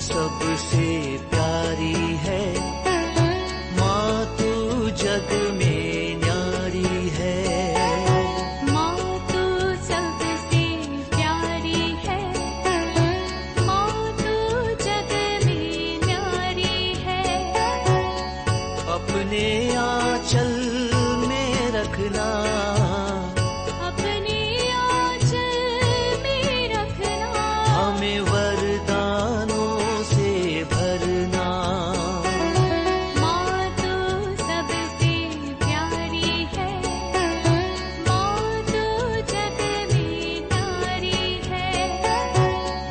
सबसे प्यारी है, माँ तू जग में न्यारी है। माँ तू सबसे प्यारी है, माँ तू जग में न्यारी है। अपने आंचल में रखना, अपने आंचल में रखना, हमें वरदानों से भरना। माँ तू सबसे प्यारी है, माँ तू जग में न्यारी है।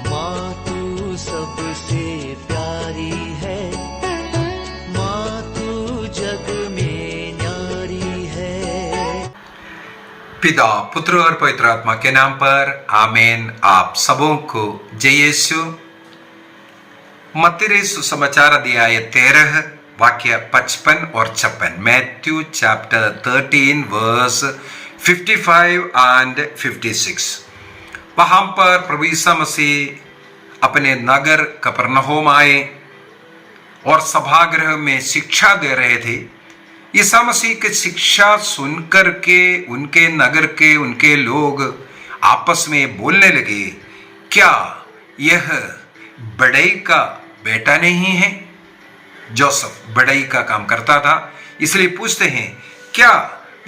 माँ तू सबसे प्यारी है, माँ तू जग में न्यारी है। पिता, पुत्र और पवित्र आत्मा के नाम पर आमीन। आप सबों को जय यीशु। मत्ती सुसमाचार अध्याय 13 वाक्य 55 और 56। Matthew chapter 13 verse 55 and 56। वहां पर प्रभु ईसा मसीह अपने नगर कफरनहूम आए और सभागृह में शिक्षा दे रहे थे। ईसा मसीह की शिक्षा सुनकर के उनके नगर के उनके लोग आपस में बोलने लगे, क्या यह बढ़ई का बेटा नहीं है? जोसेफ बढ़ई का काम करता था, इसलिए पूछते हैं, क्या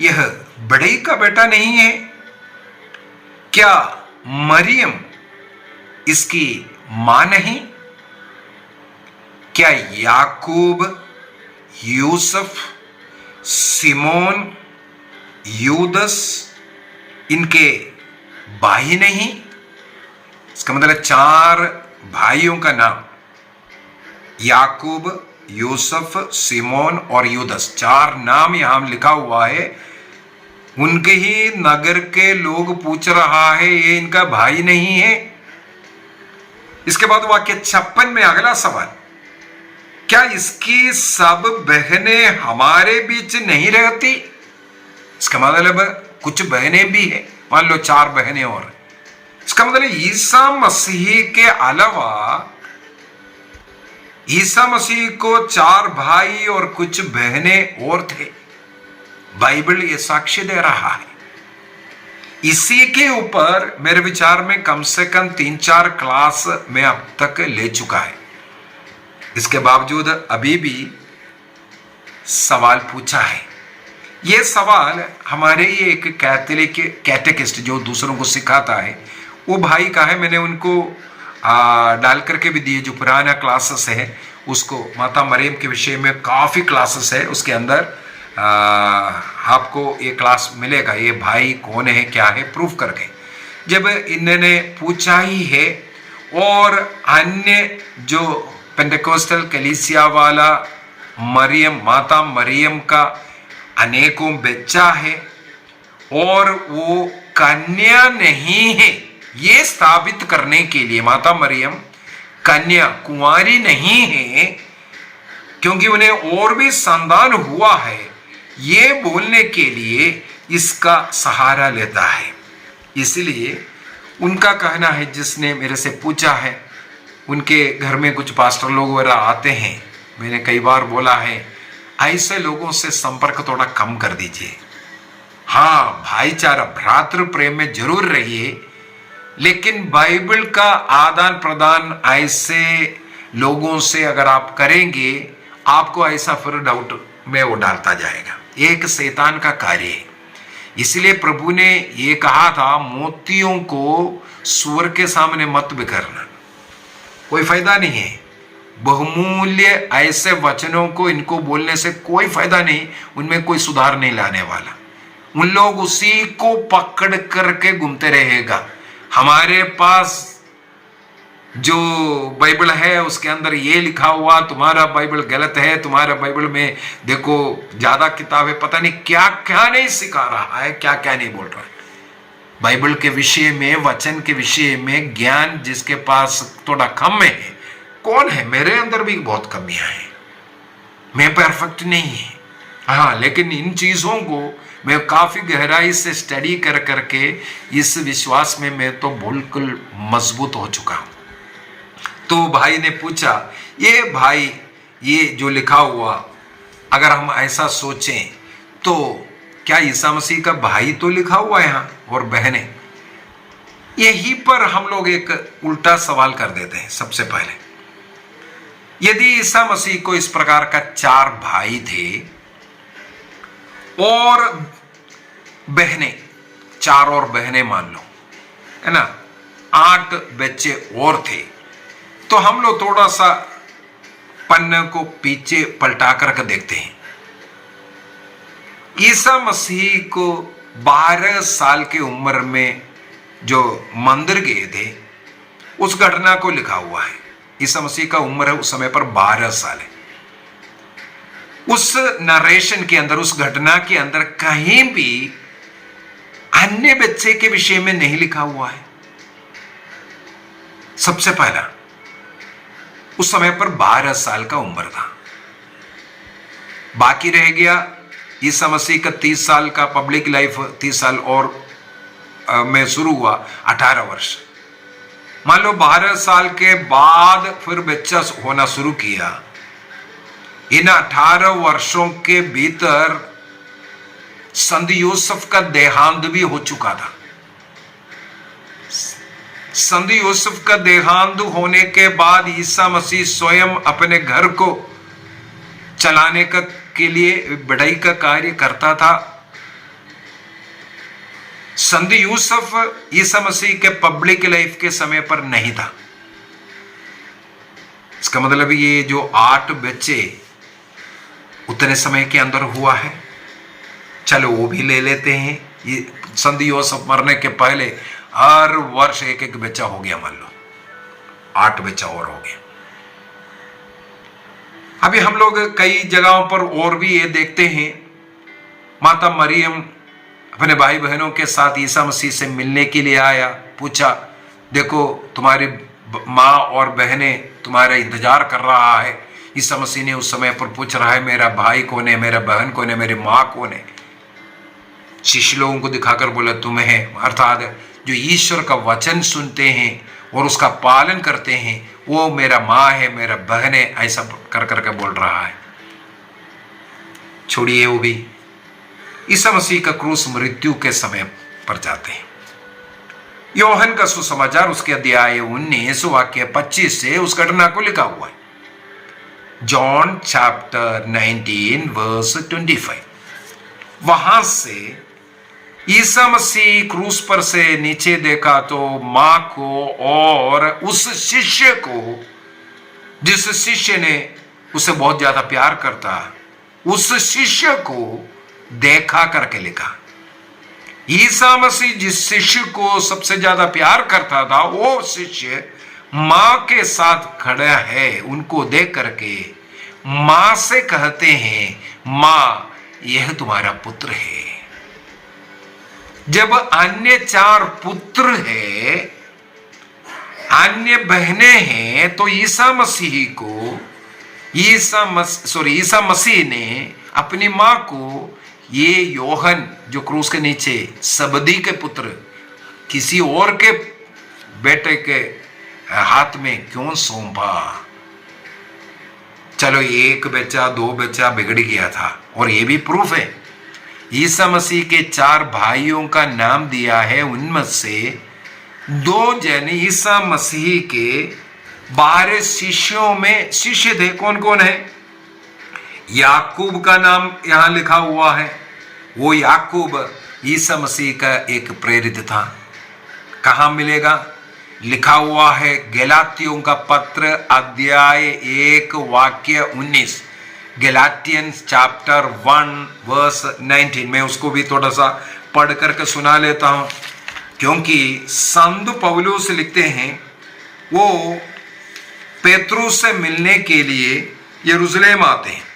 यह बढ़ई का बेटा नहीं है? क्या मरियम इसकी मां नहीं? क्या याकूब, यूसुफ, सिमोन, यूदस इनके भाई नहीं? इसका मतलब 4 भाइयों का नाम, याकूब, यूसुफ, सिमोन और यूदस, 4 नाम यहां लिखा हुआ है। उनके ही नगर के लोग पूछ रहा है, ये इनका भाई नहीं है? इसके बाद वाक्य 56 में अगला सवाल, क्या इसकी सब बहनें हमारे बीच नहीं रहती? इसका मतलब कुछ बहनें भी है, मान लो 4 बहनें और। इसका मतलब ईसा मसीह के अलावा ईसा मसीह को 4 भाई और कुछ बहनें और थे। बाइबल ये साक्ष्य दे रहा है। इसी के ऊपर मेरे विचार में कम से कम 3-4 क्लास में अब तक ले चुका है। इसके बावजूद अभी भी सवाल पूछा है। यह सवाल हमारे ये एक कैथोलिक कैटेकिस्ट जो दूसरों को सिखाता है, वो भाई का है। मैंने उनको डाल करके भी दिए, जो पुराना क्लासेस है उसको, माता मरियम के विषय में काफ़ी क्लासेस है, उसके अंदर आपको ये क्लास मिलेगा, ये भाई कौन है क्या है प्रूफ करके। जब इन्होंने पूछा ही है और अन्य जो पेंटेकोस्टल कलीसिया वाला मरियम, माता मरियम का अनेकों बच्चा है और वो कन्या नहीं है, ये स्थापित करने के लिए माता मरियम कन्या कुंवारी नहीं है, क्योंकि उन्हें और भी संतान हुआ है, ये बोलने के लिए इसका सहारा लेता है। इसलिए उनका कहना है, जिसने मेरे से पूछा है, उनके घर में कुछ पास्टर लोग वगैरह आते हैं, मैंने कई बार बोला है ऐसे लोगों से संपर्क थोड़ा कम कर दीजिए। हाँ, भाईचारा भ्रातृ प्रेम में जरूर रहिए, लेकिन बाइबल का आदान प्रदान ऐसे लोगों से अगर आप करेंगे, आपको ऐसा फिर डाउट में वो डालता जाएगा। एक शैतान का कार्य है। इसलिए प्रभु ने ये कहा था, मोतियों को सूअर के सामने मत बिखरना, कोई फायदा नहीं है। बहुमूल्य ऐसे वचनों को इनको बोलने से कोई फायदा नहीं, उनमें कोई सुधार नहीं लाने वाला। उन लोग उसी को पकड़ करके घूमते रहेगा। हमारे पास जो बाइबल है उसके अंदर ये लिखा हुआ, तुम्हारा बाइबल गलत है, तुम्हारा बाइबल में देखो ज्यादा किताबें, पता नहीं क्या क्या नहीं सिखा रहा है, क्या क्या नहीं बोल रहा है। बाइबल के विषय में, वचन के विषय में ज्ञान जिसके पास थोड़ा कम है, कौन है? मेरे अंदर भी बहुत कमियां हैं, मैं परफेक्ट नहीं है। हाँ, लेकिन इन चीजों को मैं काफी गहराई से स्टडी कर करके इस विश्वास में मैं तो बिल्कुल मजबूत हो चुका हूं। तो भाई ने पूछा, ये भाई ये जो लिखा हुआ, अगर हम ऐसा सोचें तो क्या ईसा मसीह का भाई तो लिखा हुआ है यहाँ और बहनें? यहीं पर हम लोग एक उल्टा सवाल कर देते हैं। सबसे पहले, यदि ईसा मसीह को इस प्रकार का 4 भाई थे और बहनें, 4 और बहनें मान लो, है ना, 8 बच्चे और थे, तो हम लोग थोड़ा सा पन्ने को पीछे पलटा करके देखते हैं। ईसा मसीह को 12 साल की उम्र में जो मंदिर गए थे, उस घटना को लिखा हुआ है। ईसा मसीह का उम्र उस समय पर 12 साल है। उस नरेशन के अंदर, उस घटना के अंदर कहीं भी अन्य बच्चे के विषय में नहीं लिखा हुआ है। सबसे पहला, उस समय पर 12 साल का उम्र था। बाकी रह गया ईसा मसीह का 30 साल का पब्लिक लाइफ, 30 साल और में शुरू हुआ 18 वर्ष। मान लो 12 साल के बाद फिर बच्चा होना शुरू किया। इन 18 वर्षों के भीतर संत यूसुफ का देहांत भी हो चुका था। संत यूसुफ का देहांत होने के बाद ईसा मसीह स्वयं अपने घर को चलाने के लिए बढ़ाई का कार्य करता था। संत यूसुफ ईसा मसीह के पब्लिक लाइफ के समय पर नहीं था। इसका मतलब ये जो 8 बच्चे उतने समय के अंदर हुआ है, चलो वो भी ले लेते हैं। ये संत यूसुफ मरने के पहले हर वर्ष एक बच्चा हो गया, मान लो 8 बच्चा और हो गया। अभी हम लोग कई जगहों पर और भी ये देखते हैं, माता मरियम अपने भाई बहनों के साथ ईसा मसीह से मिलने के लिए आया, पूछा, देखो तुम्हारी माँ और बहनें तुम्हारा इंतजार कर रहा है। ईसा मसीह ने उस समय पर पूछ रहा है, मेरा भाई कौन है, मेरा बहन कौन है, मेरी माँ कौन है? शिष्य लोगों को दिखाकर बोला, तुम्हें, अर्थात जो ईश्वर का वचन सुनते हैं और उसका पालन करते हैं, वो मेरा माँ है, मेरा बहन है, ऐसा कर करके बोल रहा है। छोड़िए वो भी। ईसा मसीह का क्रूस मृत्यु के समय पर जाते हैं। योहन का सुसमाचार उसके अध्याय 19 वाक्य 25 से उस घटना को लिखा हुआ है। John chapter 19 verse 25। वहां से ईसा मसीह क्रूस पर से नीचे देखा तो मां को और उस शिष्य को, जिस शिष्य ने उसे बहुत ज्यादा प्यार करता, उस शिष्य को देखा करके लिखा। ईसा मसीह जिस शिष्य को सबसे ज्यादा प्यार करता था, वो शिष्य मां के साथ खड़ा है। उनको देख करके मां से कहते हैं, मां यह तुम्हारा पुत्र है। जब अन्य 4 पुत्र है, अन्य बहनें हैं, तो ईसा मसीह ने अपनी मां को ये योहन जो क्रूस के नीचे सबदी के पुत्र, किसी और के बेटे के हाथ में क्यों सौंपा? चलो 1 बच्चा 2 बच्चा बिगड़ गया था, और ये भी प्रूफ है। ईसा मसीह के 4 भाइयों का नाम दिया है, उनमें से 2 जन ईसा मसीह के 12 शिष्यों में शिष्य थे। कौन कौन है? याकूब का नाम यहां लिखा हुआ है। वो याकूब ईसा मसीह का एक प्रेरित था। कहां मिलेगा? लिखा हुआ है गलातियों का पत्र अध्याय 1 वाक्य 19। गलातियंस चैप्टर 1 वर्स 19। मैं उसको भी थोड़ा सा पढ़ करके सुना लेता हूं, क्योंकि संत पौलुस लिखते हैं, वो पेत्रुस से मिलने के लिए यरूशलेम आते हैं।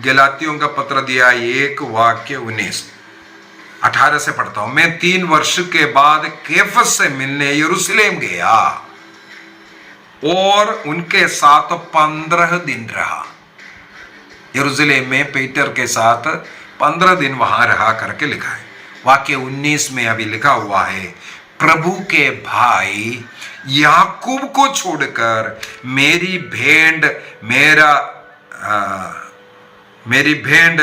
गलातियों का पत्र दिया 1 वाक्य 19, 18 से पढ़ता हूं। मैं 3 वर्ष के बाद केफस से मिलने यरूशलेम गया और उनके साथ 15 दिन रहा। यरूशलेम में पीटर के साथ 15 दिन वहां रहा करके लिखा है। वाक्य 19 में अभी लिखा हुआ है, प्रभु के भाई याकूब को छोड़कर मेरी भेंट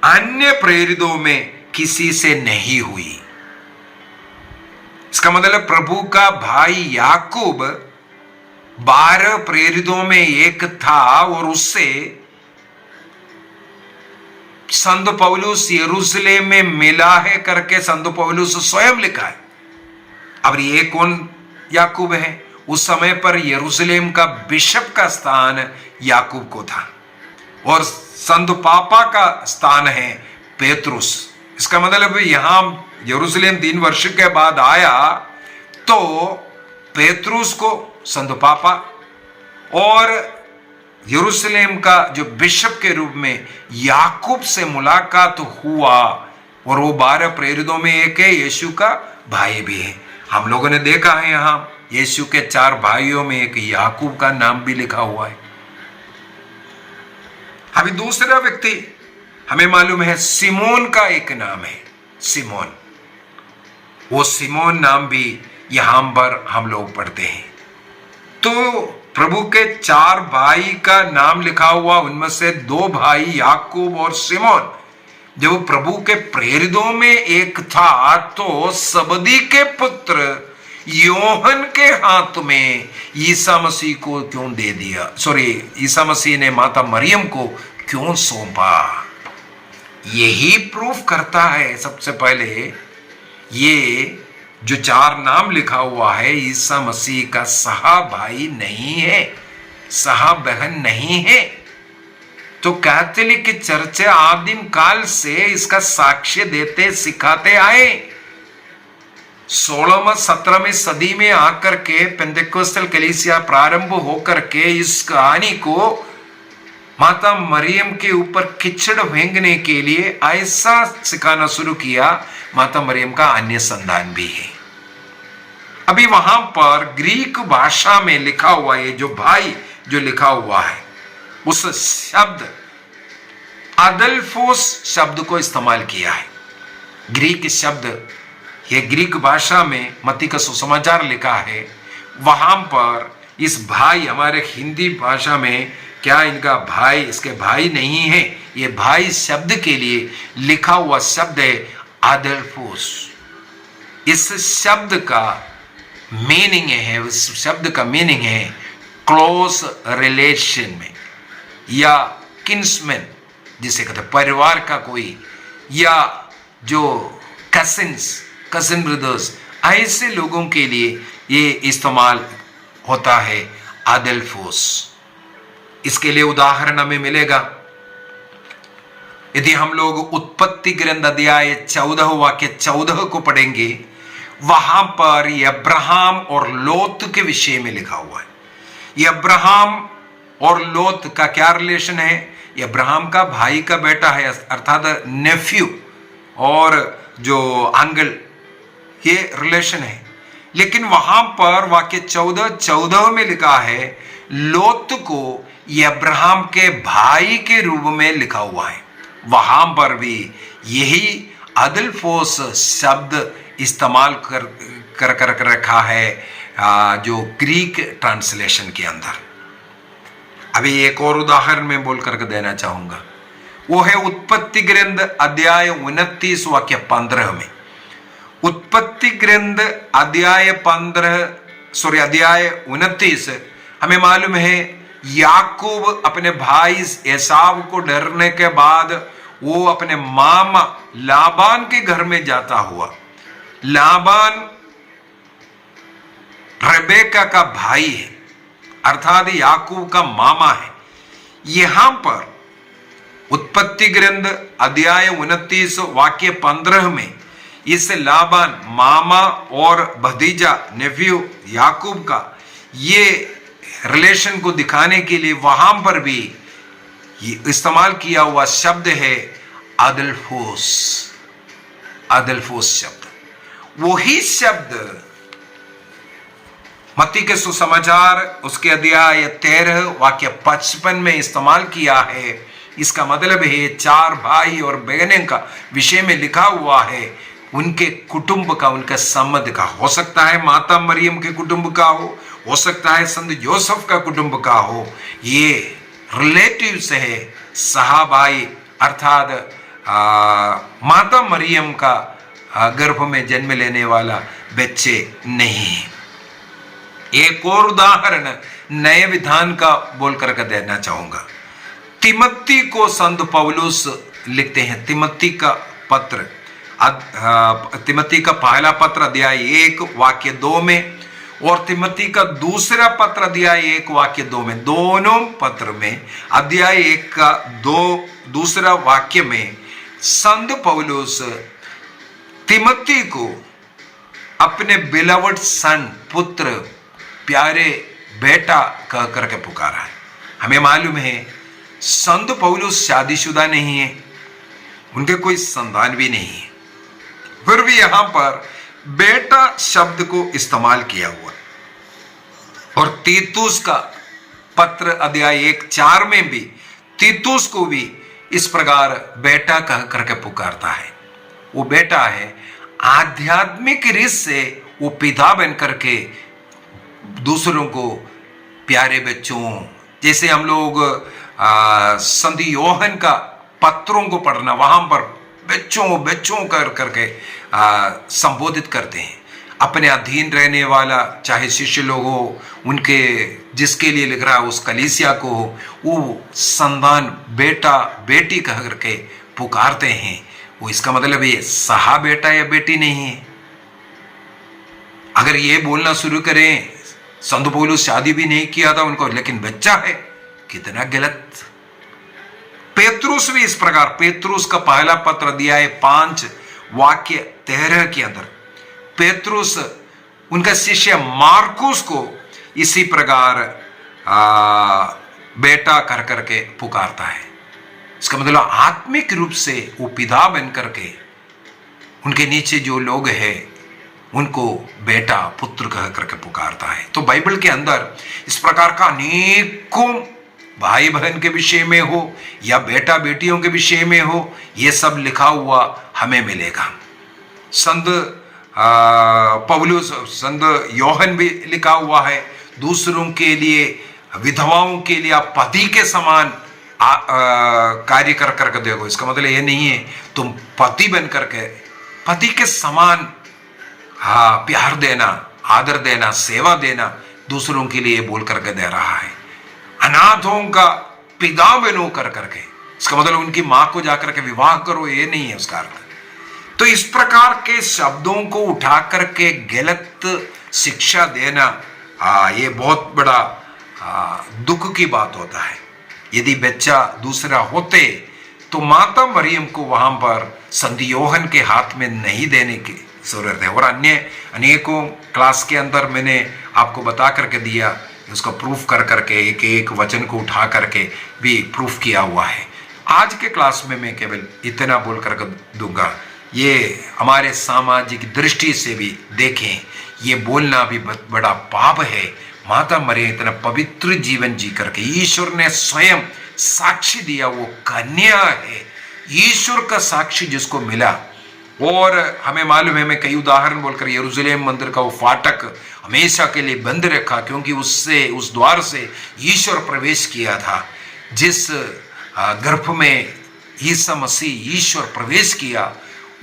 अन्य प्रेरितों में किसी से नहीं हुई। इसका मतलब प्रभु का भाई याकूब 12 प्रेरितों में एक था और उससे संत पौलुस यरूशलेम में मिला है करके संत पौलुस स्वयं लिखा है। अब ये कौन याकूब है? उस समय पर यरूशलेम का बिशप का स्थान याकूब को था और संत पापा का स्थान है पेतरुस। इसका मतलब यहां यरूशलेम 3 वर्ष के बाद आया तो पेतरुस को संत पापा और यरूशलेम का जो बिशप के रूप में याकूब से मुलाकात हुआ और वो 12 प्रेरितों में एक है, यीशु का भाई भी है। हम लोगों ने देखा है यहां यीशु के 4 भाइयों में एक याकूब का नाम भी लिखा हुआ है। अभी दूसरा व्यक्ति हमें मालूम है सिमोन का एक नाम है, सिमोन। वो सिमोन नाम भी यहां पर हम लोग पढ़ते हैं। तो प्रभु के 4 भाई का नाम लिखा हुआ, उनमें से 2 भाई याकूब और सिमोन जब प्रभु के प्रेरितों में एक था तो सबदी के पुत्र योहन के हाथ में ईसा मसीह को क्यों दे दिया, ईसा मसीह ने माता मरियम को क्यों सौंपा? यही प्रूफ करता है सबसे पहले ये जो 4 नाम लिखा हुआ है ईसा मसीह का सहा भाई नहीं है, सहा बहन नहीं है। तो कैथोलिक चर्च आदिम काल से इसका साक्ष्य देते सिखाते आए। 16वीं-17वीं सदी में आकर के पेंटेकोस्टल कलीसिया प्रारंभ होकर के इस कहानी को माता मरियम के ऊपर कीचड़ फेंकने के लिए ऐसा सिखाना शुरू किया। माता मरियम का अन्य संतान भी है। अभी वहां पर ग्रीक भाषा में लिखा हुआ है जो भाई जो लिखा हुआ है उस शब्द अदल्फोस शब्द को इस्तेमाल किया है। ग्रीक शब्द, ये ग्रीक भाषा में मत्ती का सुसमाचार लिखा है, वहां पर इस भाई हमारे हिंदी भाषा में क्या इनका भाई, इसके भाई नहीं है, ये भाई शब्द के लिए लिखा हुआ शब्द है अदल्फोस। इस शब्द का मीनिंग है, उस शब्द का मीनिंग है क्लोज रिलेशन में या किन्समैन जिसे कहते हैं परिवार का कोई, या जो कजिन ब्रदर्स, ऐसे लोगों के लिए ये इस्तेमाल होता है अदल्फोस। इसके लिए उदाहरण हमें मिलेगा यदि हम लोग उत्पत्ति ग्रंथ अध्याय 14 वाक्य 14 को पढ़ेंगे। वहां पर अब्राहम और लोत के विषय में लिखा हुआ है। ये अब्राहम और लोत का क्या रिलेशन है? ये अब्राहम का भाई का बेटा है, अर्थात नेफ्यू और जो अंकल, ये रिलेशन है। लेकिन वहां पर वाक्य 14 में लिखा है लोत को ये अब्राहम के भाई के रूप में लिखा हुआ है। वहां पर भी यही अदल्फोस शब्द इस्तेमाल कर रखा है जो ग्रीक ट्रांसलेशन के अंदर। अभी एक और उदाहरण मैं बोल करके देना चाहूंगा, वो है उत्पत्ति ग्रंथ अध्याय 29 वाक्य 15 में। उत्पत्ति ग्रंथ अध्याय 29 हमें मालूम है याकूब अपने भाई एसाव को डरने के बाद वो अपने मामा लाबान के घर में जाता हुआ। लाबान रेबेका का भाई है, अर्थात याकूब का मामा है। यहां पर उत्पत्ति ग्रंथ अध्याय 29 वाक्य 15 में इस लाबान मामा और भतीजा नेफ्यू याकूब का ये रिलेशन को दिखाने के लिए वहां पर भी इस्तेमाल किया हुआ शब्द है अदल्फोस। अदल्फोस शब्द, वही शब्द मत्ती के सुसमाचार उसके अध्याय 13 वाक्य 55 में इस्तेमाल किया है। इसका मतलब है 4 भाई और बहनें का विषय में लिखा हुआ है उनके कुटुंब का, उनके संबंध का, हो सकता है माता मरियम के कुटुंब का हो सकता है संत जोसेफ का कुटुंब का हो, ये रिलेटिव्स है, सहाबाई अर्थात माता मरियम का गर्भ में जन्म लेने वाला बच्चे नहीं है। एक और उदाहरण नए विधान का बोल करके देना चाहूंगा। तिमोथी को संत पौलुस लिखते हैं, तिमोथी का पत्र, तिमोथी का पहला पत्र अध्याय 1 वाक्य 2 में और तिमोथी का दूसरा पत्र अध्याय 1 वाक्य 2 में, दोनों पत्र में अध्याय 1 का दूसरा वाक्य में संत पौलुस तिमोथी को अपने बिलवड सन, पुत्र, प्यारे बेटा कह करके पुकारा है। हमें मालूम है संत पौलुस शादीशुदा नहीं है, उनके कोई संतान भी नहीं है, फिर भी यहां पर बेटा शब्द को इस्तेमाल किया हुआ। और तीतुस का पत्र अध्याय 1:4 में भी तीतुस को भी इस प्रकार बेटा कह करके पुकारता है। वो बेटा है आध्यात्मिक रीत से वो पिता बन करके दूसरों को, प्यारे बच्चों, जैसे हम लोग संत योहन का पत्रों को पढ़ना, वहां पर बच्चों बच्चों कर करके संबोधित करते हैं। अपने अधीन रहने वाला, चाहे शिष्य लोग हो, उनके जिसके लिए लिख रहा है उस कलीसिया को हो, वो संतान, बेटा बेटी कह करके पुकारते हैं। वो इसका मतलब ये सहा बेटा या बेटी नहीं है। अगर ये बोलना शुरू करें संत पौलुस शादी भी नहीं किया था उनको, लेकिन बच्चा है, कितना गलत। पेत्रुस भी इस प्रकार, पेत्रुस का पहला पत्र अध्याय 5 वाक्य 13 के अंदर पेत्रुस उनका शिष्य मार्कुस को इसी प्रकार बेटा कर करके पुकारता है। इसका मतलब आत्मिक रूप से वो पिता बन करके उनके नीचे जो लोग हैं उनको बेटा, पुत्र कह करके पुकारता है। तो बाइबल के अंदर इस प्रकार का अनेकों भाई बहन के विषय में हो या बेटा बेटियों के विषय में हो, ये सब लिखा हुआ हमें मिलेगा। संत पौलुस, संत योहन भी लिखा हुआ है, दूसरों के लिए, विधवाओं के लिए आप पति के समान कार्य कर करके देखो। इसका मतलब ये नहीं है तुम पति बन करके पति के समान प्यार देना, आदर देना, सेवा देना दूसरों के लिए बोल करके दे रहा है। अनाथों का पिता बनो कर करके, इसका मतलब उनकी मां को जाकर के विवाह करो, ये नहीं है उसका अर्थ। तो इस प्रकार के शब्दों को उठा करके गलत शिक्षा देना, ये बहुत बड़ा दुख की बात होता है। यदि बच्चा दूसरा होते तो माता मरियम को वहां पर संत योहन के हाथ में नहीं देने की जरूरत है। और अन्य अनेकों क्लास के अंदर मैंने आपको बता करके दिया, उसको प्रूफ कर करके एक एक वचन को उठा करके भी प्रूफ किया हुआ है। आज के क्लास में मैं केवल इतना बोल करके दूंगा, ये हमारे सामाजिक दृष्टि से भी देखें, ये बोलना भी बड़ा पाप है। माता मरियम इतना पवित्र जीवन जी करके ईश्वर ने स्वयं साक्षी दिया, वो कन्या है, ईश्वर का साक्षी जिसको मिला। और हमें मालूम है, मैं कई उदाहरण बोलकर, यरूशलेम मंदिर का वो फाटक हमेशा के लिए बंद रखा, क्योंकि उससे, उस द्वार से ईश्वर प्रवेश किया था। जिस गर्भ में ईसा मसीह ईश्वर प्रवेश किया,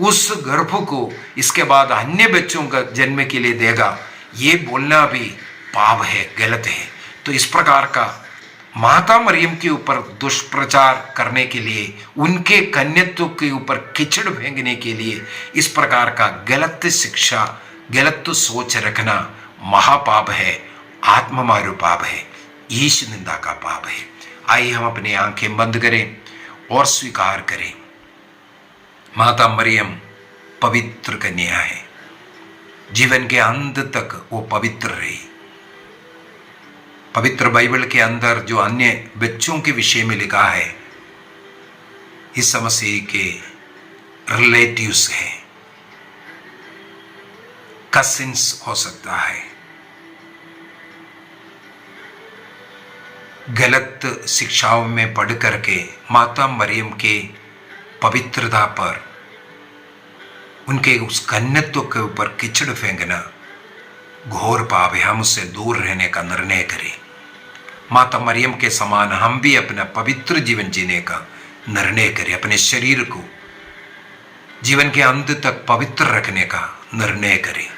उस गर्भ को इसके बाद अन्य बच्चों का जन्म के लिए देगा, ये बोलना भी पाप है, गलत है। तो इस प्रकार का माता मरियम के ऊपर दुष्प्रचार करने के लिए, उनके कन्यत्व के ऊपर कीचड़ फेंकने के लिए इस प्रकार का गलत शिक्षा, गलत सोच रखना महापाप है, आत्ममारू पाप है, ईश निंदा का पाप है। आइए हम अपनी आंखें बंद करें और स्वीकार करें, माता मरियम पवित्र कन्या है, जीवन के अंत तक वो पवित्र रही। पवित्र बाइबल के अंदर जो अन्य बच्चों के विषय में लिखा है, ईसा मसीह के रिलेटिव्स हैं, कजिन्स हो सकता है। गलत शिक्षाओं में पढ़ करके माता मरियम के पवित्रता पर उनके उस कन्यत्व के ऊपर कीचड़ फेंकना घोर पाप है। हम उससे दूर रहने का निर्णय करें। माता मरियम के समान हम भी अपना पवित्र जीवन जीने का निर्णय करें। अपने शरीर को जीवन के अंत तक पवित्र रखने का निर्णय करें।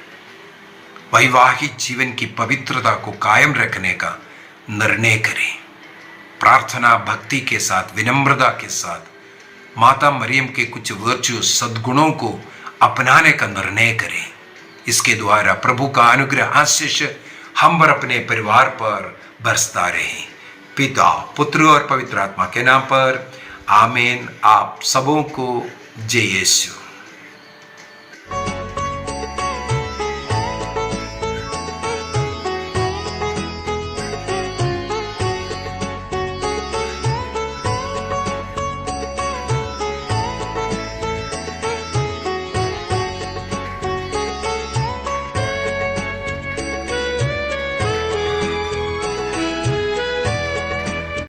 वैवाहिक जीवन की पवित्रता को कायम रखने का निर्णय करें। प्रार्थना भक्ति के साथ, विनम्रता के साथ माता मरियम के कुछ वर्चू सद्गुणों को अपनाने का निर्णय करें। इसके द्वारा प्रभु का अनुग्रह आशीष हम पर, अपने परिवार पर बरसता रहे। पिता, पुत्र और पवित्र आत्मा के नाम पर आमीन। आप सबों को जय यीशु।